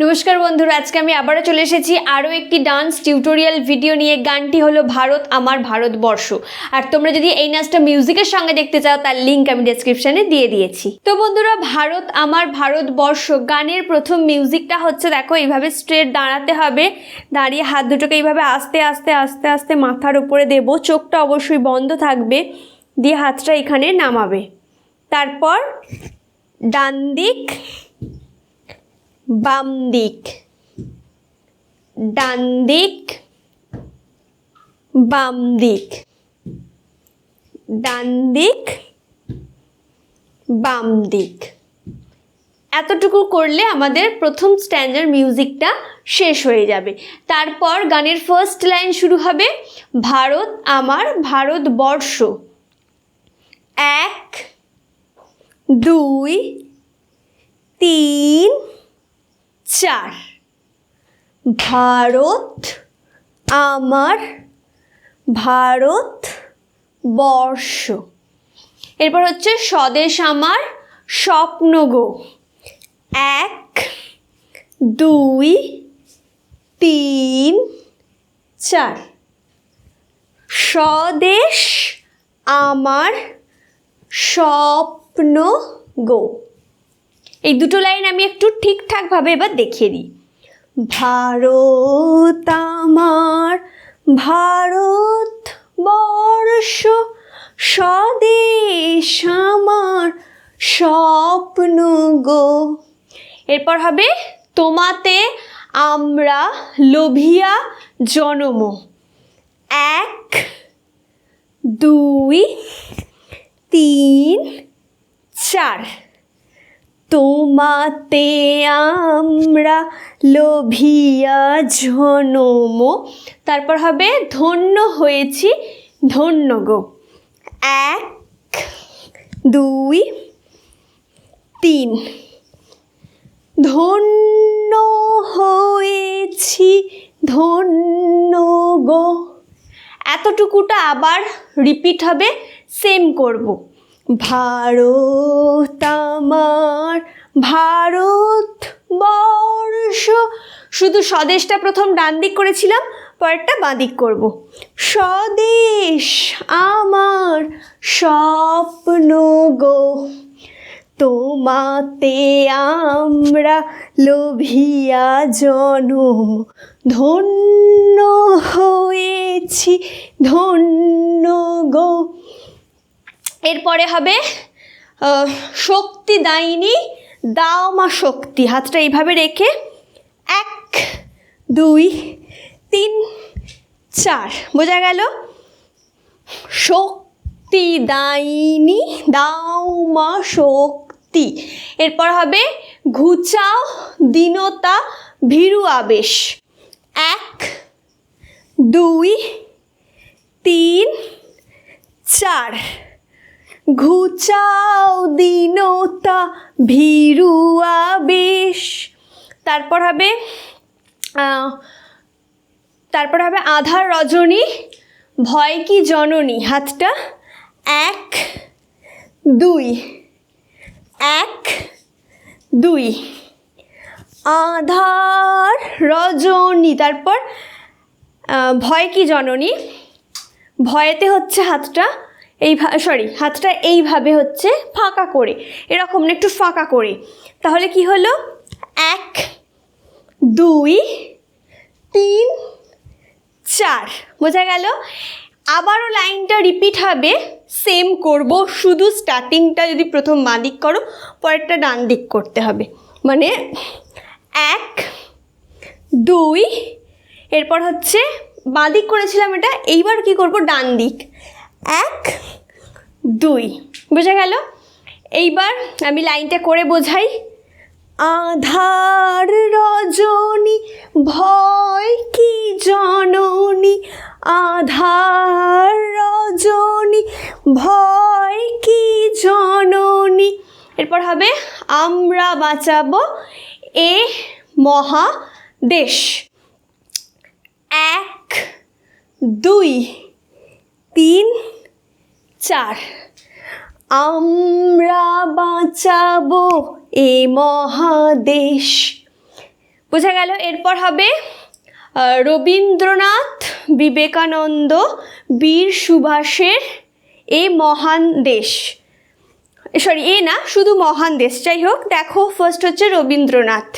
নমস্কার বন্ধুরা, আজকে আমি আবারও চলে এসেছি আরও একটি ডান্স টিউটোরিয়াল ভিডিও নিয়ে। গানটি হলো ভারত আমার ভারতবর্ষ। আর তোমরা যদি এই নাচটা মিউজিকের সঙ্গে দেখতে চাও তার লিঙ্ক আমি ডেসক্রিপশনে দিয়ে দিয়েছি। তো বন্ধুরা, ভারত আমার ভারতবর্ষ গানের প্রথম মিউজিকটা হচ্ছে, দেখো এইভাবে স্ট্রেট দাঁড়াতে হবে। দাঁড়িয়ে হাত দুটোকে এইভাবে আস্তে আস্তে আস্তে আস্তে মাথার উপরে দেব, চোখটা অবশ্যই বন্ধ থাকবে, দিয়ে হাতটা এখানে নামাবে। তারপর ডান দিক বাম দিক, ডান দিক বাম দিক, ডান দিক বাম দিক। এতটুকু করলে আমাদের প্রথম স্ট্যান্ডার মিউজিকটা শেষ হয়ে যাবে। তারপর গানের ফার্স্ট লাইন শুরু হবে, ভারত আমার ভারতবর্ষ। 1 2 3 4। ভারত আমার ভারতবর্ষ। এরপর হচ্ছে স্বদেশ আমার স্বপ্ন গো। 1 2 3 4। স্বদেশ আমার স্বপ্ন গো। এই দুটো লাইন আমি একটু ঠিকঠাকভাবে এবার দেখিয়ে দিই। ভারত আমার ভারতবর্ষ, স্বদেশ আমার স্বপ্ন গো। এরপর হবে তোমাতে আমরা লোভিয়া জনম। 1 2 3 4। তোমাতে আমরা লোভিয়া জনম। তারপর হবে ধন্য হয়েছি ধন্য গো। 1 2 3। ধন্য হয়েছি ধন্য গো। এতটুকুটা আবার রিপিট হবে, সেম করব। ভারত আমার ভারতবর্ষ, শুধু স্বদেশটা প্রথম ডান দিক করেছিলাম, পরেরটা বাঁ দিক করব। স্বদেশ আমার স্বপ্ন গো, তোমাতে আমরা লোভিয়া জনম। ধন্য হয়েছি ধন্য গো। এরপরে হবে শক্তি দাইনি দাও মা শক্তি। হাতটা এইভাবে রেখে 1 2 3 4। বোঝা গেল? শক্তি দাইনি দাও মা শক্তি। এরপর হবে ঘুচাও দীনতা ভীরু আবেশ। 1 2 3 4। ঘুচাও দীনতা ভীরু আবেশ। তারপর হবে আধার রজনী ভয় কি জননী। হাতটা 1 2 1 2। আধার রজনী, তারপর ভয় কি জননী। ভয়েতে হচ্ছে হাতটা হাতটা এইভাবে হচ্ছে ফাঁকা করে, এরকম না, একটু ফাঁকা করে। তাহলে কি হলো? 1 2 3 4। বোঝা গেল? আবারও লাইনটা রিপিট হবে, সেম করব, শুধু স্টার্টিংটা যদি প্রথম বাঁ দিক করো, পরেরটা ডান দিক করতে হবে। মানে 1 2। এরপর হচ্ছে বাঁ দিক করেছিলাম এটা, এইবার কি করব? ডান দিক। 1 2। বোঝা গেল? এইবার আমি লাইনটা করে বোঝাই। আধার রজনী ভয় কি জননী, আধার রজনী ভয় কি জননী। এরপর হবে আমরা বাঁচাবো এ মহাদেশ। 1 2 3 4। আমরা বাঁচাবো এ মহাদেশ। বোঝা গেল। এরপর হবে রবীন্দ্রনাথ বিবেকানন্দ বীর সুভাষের এ মহান দেশ, সরি এ না, শুধু মহান দেশ, যাই হোক। দেখো ফার্স্ট হচ্ছে রবীন্দ্রনাথ,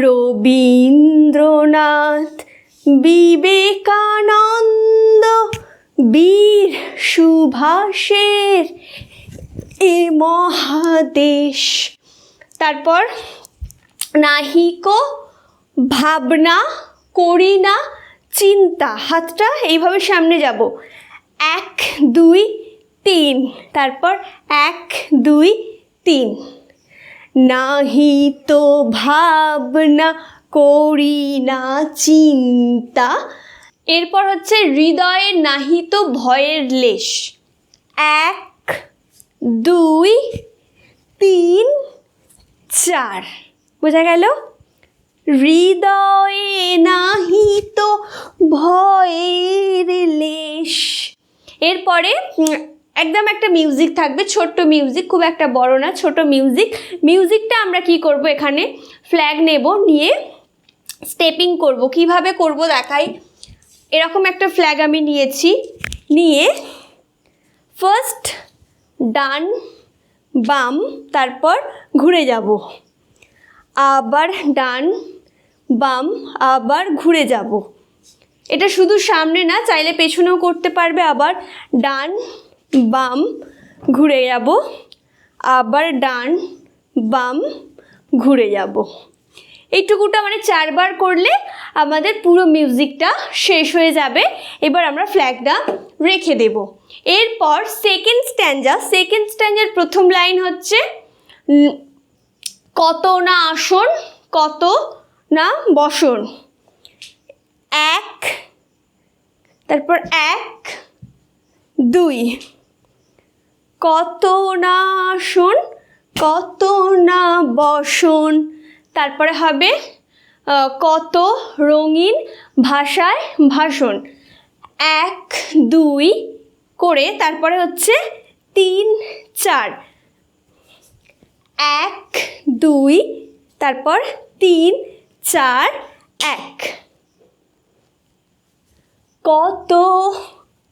রবীন্দ্রনাথ বিবেকানন্দ বীর সুভাষের এ মহাদেশ। তারপর নাহিকো ভাবনা করি না চিন্তা, হাতটা এইভাবে সামনে যাব, 1 2 3, তারপর 1 2 3। নাহিত ভাবনা করি না চিন্তা। এরপর হচ্ছে হৃদয়ে নাহিত ভয়ের লেশ, 1 2 3 4। বোঝা গেল? হৃদয়ে নাহিত ভয়ের লেশ। এরপরে একদম একটা মিউজিক থাকবে, ছোট্ট মিউজিক, খুব একটা বড় না, ছোট মিউজিক। মিউজিকটা আমরা কি করব, এখানে ফ্ল্যাগ নেব, নিয়ে স্টেপিং করব। কিভাবে করব দেখাই। এরকম একটা ফ্ল্যাগ আমি নিয়েছি, নিয়ে ফার্স্ট ডান বাম, তারপর ঘুরে যাব, আবার ডান বাম, আবার ঘুরে যাব। এটা শুধু সামনে না, চাইলে পেছনেও করতে পারবে। আবার ডান বাম ঘুরে যাব, আবার ডান বাম ঘুরে যাব। এইটুকুটা মানে 4 বার করলে আমাদের পুরো মিউজিকটা শেষ হয়ে যাবে। এবার আমরা ফ্ল্যাগটা রেখে দেব। এরপর সেকেন্ড স্ট্যাঞ্জার প্রথম লাইন হচ্ছে কত না আসন কত না বসন, 1, তারপর 1 2, কত না আসন কত না বসন। তারপরে হবে কত রঙিন ভাষায় ভাষণ, 1 2 করে, তারপরে হচ্ছে 3 4, 1 2, তারপর 3 4 1। কত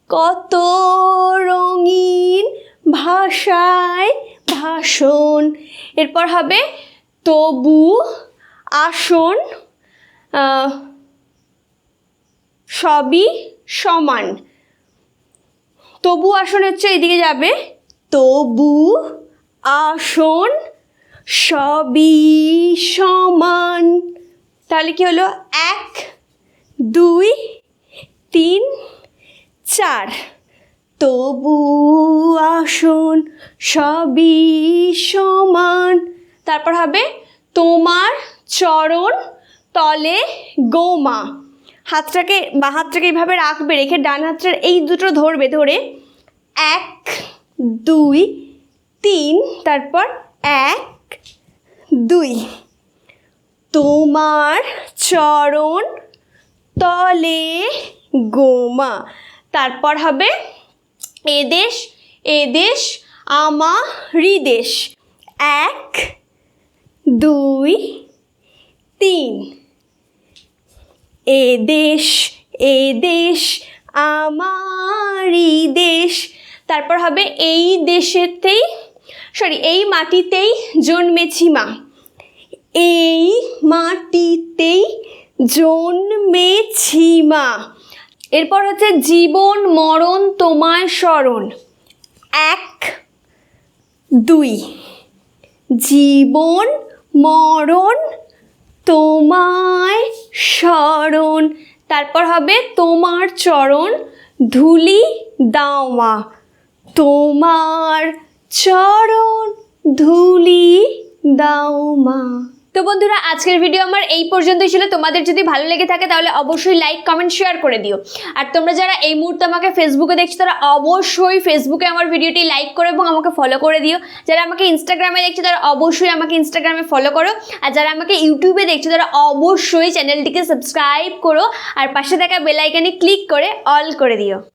কত রঙিন ভাষায় ভাষণ। এরপর হবে তবু আসন সবই সমান, তবু আসন হচ্ছে এদিকে যাবে, তবু আসন সবই সমান। তাহলে কি হলো, 1 2 3 4, তবু আসন সবই সমান। তারপর হবে তোমার চরণ তলে গোমা, হাতটাকে বা হাতটাকে এইভাবে রাখবে, রেখে ডান হাতটার এই দুটো ধরবে, ধরে 1 2 3, তারপর 1 2, তোমার চরণ তলে গোমা। তারপর হবে এদেশ এদেশ আমারই দেশ, 1 2 3, এদেশ এদেশ আমারই দেশ। তারপর হবে এই দেশেতেই, এই মাটিতেই জন্মেছি মা, এই মাটিতেই জন্মেছি মা। এরপর হচ্ছে জীবন মরণ তোমায় স্মরণ, 1 2, জীবন মরণ তোমায় স্মরণ। তারপর হবে তোমার চরণ ধুলি দাও মা, তোমার চরণ ধুলি দাও মা। তো বন্ধুরা, আজকের ভিডিও আমার এই পর্যন্তই ছিল। তোমাদের যদি ভালো লেগে থাকে তাহলে অবশ্যই লাইক কমেন্ট শেয়ার করে দিও। আর তোমরা যারা এই মুহূর্তে আমাকে ফেসবুকে দেখছো তারা অবশ্যই ফেসবুকে আমার ভিডিওটি লাইক করো এবং আমাকে ফলো করে দিও। যারা আমাকে ইনস্টাগ্রামে দেখছো তারা অবশ্যই আমাকে ইনস্টাগ্রামে ফলো করো। আর যারা আমাকে ইউটিউবে দেখছো তারা অবশ্যই চ্যানেলটিকে সাবস্ক্রাইব করো আর পাশে থাকা বেল আইকনে ক্লিক করে অল করে দিও।